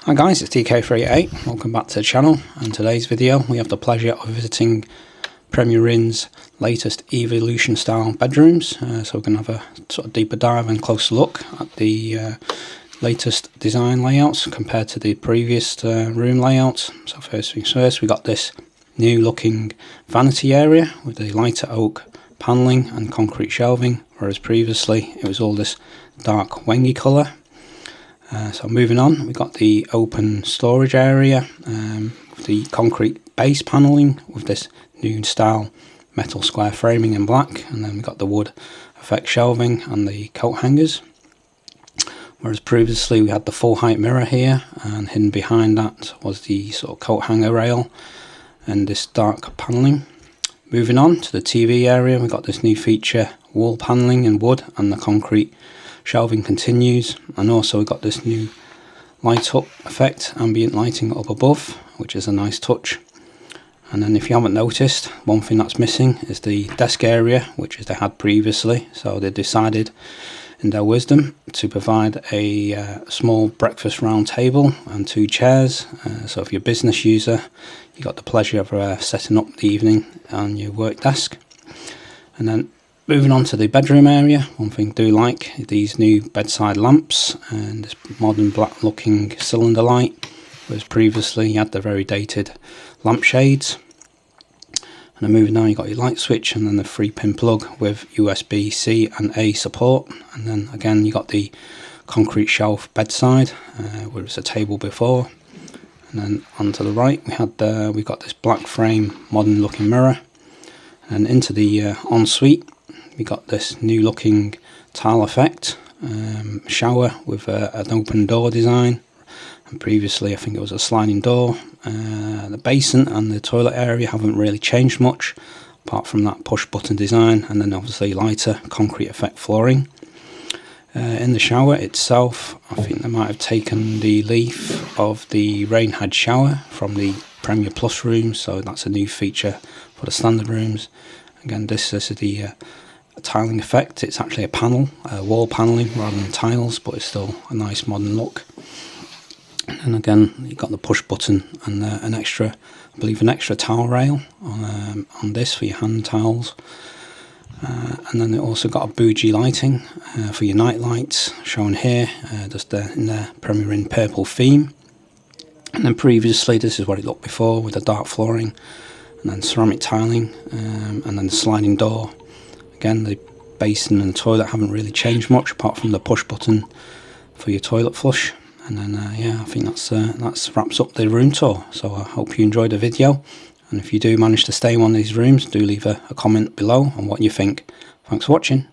Hi guys, it's TK388. Welcome back to the channel, and today's video we have the pleasure of visiting Premier Inn's latest Evolution style bedrooms. So we're going to have a sort of deeper dive and closer look at the latest design layouts compared to the previous room layouts. So first things first, we got this new looking vanity area with the lighter oak panelling and concrete shelving, whereas previously it was all this dark wengy colour. So moving on, we've got the open storage area with the concrete base panelling with this new style metal square framing in black, and then we've got the wood effect shelving and the coat hangers, whereas previously we had the full height mirror here, and hidden behind that was the sort of coat hanger rail and this dark panelling. Moving on to the TV area, we've got this new feature wall panelling in wood, and the concrete shelving continues, and also we've got this new light up effect, ambient lighting up above, which is a nice touch. And then if you haven't noticed, one thing that's missing is the desk area, which they had previously. So they decided in their wisdom to provide a small breakfast round table and 2 chairs. So if you're a business user, you got the pleasure of setting up the evening on your work desk. And then moving on to the bedroom area, one thing I do like is these new bedside lamps and this modern black looking cylinder light, whereas previously you had the very dated lampshades. And then moving on, you got your light switch and then the 3-pin plug with USB-C and A support. And then again you got the concrete shelf bedside where it was a table before. And then on to the right we got this black frame modern looking mirror. And into the ensuite we got this new looking tile effect shower with an open door design, and previously I think it was a sliding door. The basin and the toilet area haven't really changed much apart from that push button design, and then obviously lighter concrete effect flooring. In the shower itself, I think they might have taken the leaf of the rain head shower from the Premier Plus rooms, so that's a new feature for the standard rooms. Again, this is the tiling effect. It's actually a panel, wall paneling rather than tiles, but it's still a nice modern look. And again, you've got the push button and an extra towel rail on this for your hand towels. And then it also got a bougie lighting for your night lights, shown here, just in the Premier Inn purple theme. And then previously, this is what it looked before, with the dark flooring and then ceramic tiling, and then the sliding door. Again, the basin and the toilet haven't really changed much apart from the push button for your toilet flush. And then yeah, I think that's wraps up the room tour. So I hope you enjoyed the video, and if you do manage to stay in one of these rooms, do leave a comment below on what you think. Thanks for watching.